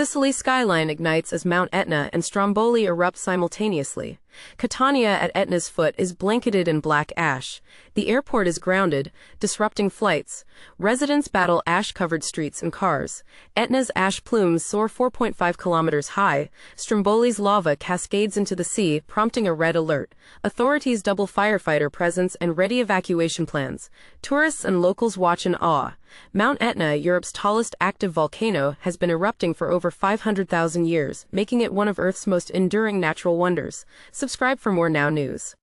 Sicily skyline ignites as Mount Etna and Stromboli erupt simultaneously. Catania at Etna's foot is blanketed in black ash. The airport is grounded, disrupting flights. Residents battle ash-covered streets and cars. Etna's ash plumes soar 4.5 kilometers high. Stromboli's lava cascades into the sea, prompting a red alert. Authorities double firefighter presence and ready evacuation plans. Tourists and locals watch in awe. Mount Etna, Europe's tallest active volcano, has been erupting for over 500,000 years, making it one of Earth's most enduring natural wonders. Subscribe for more Now News.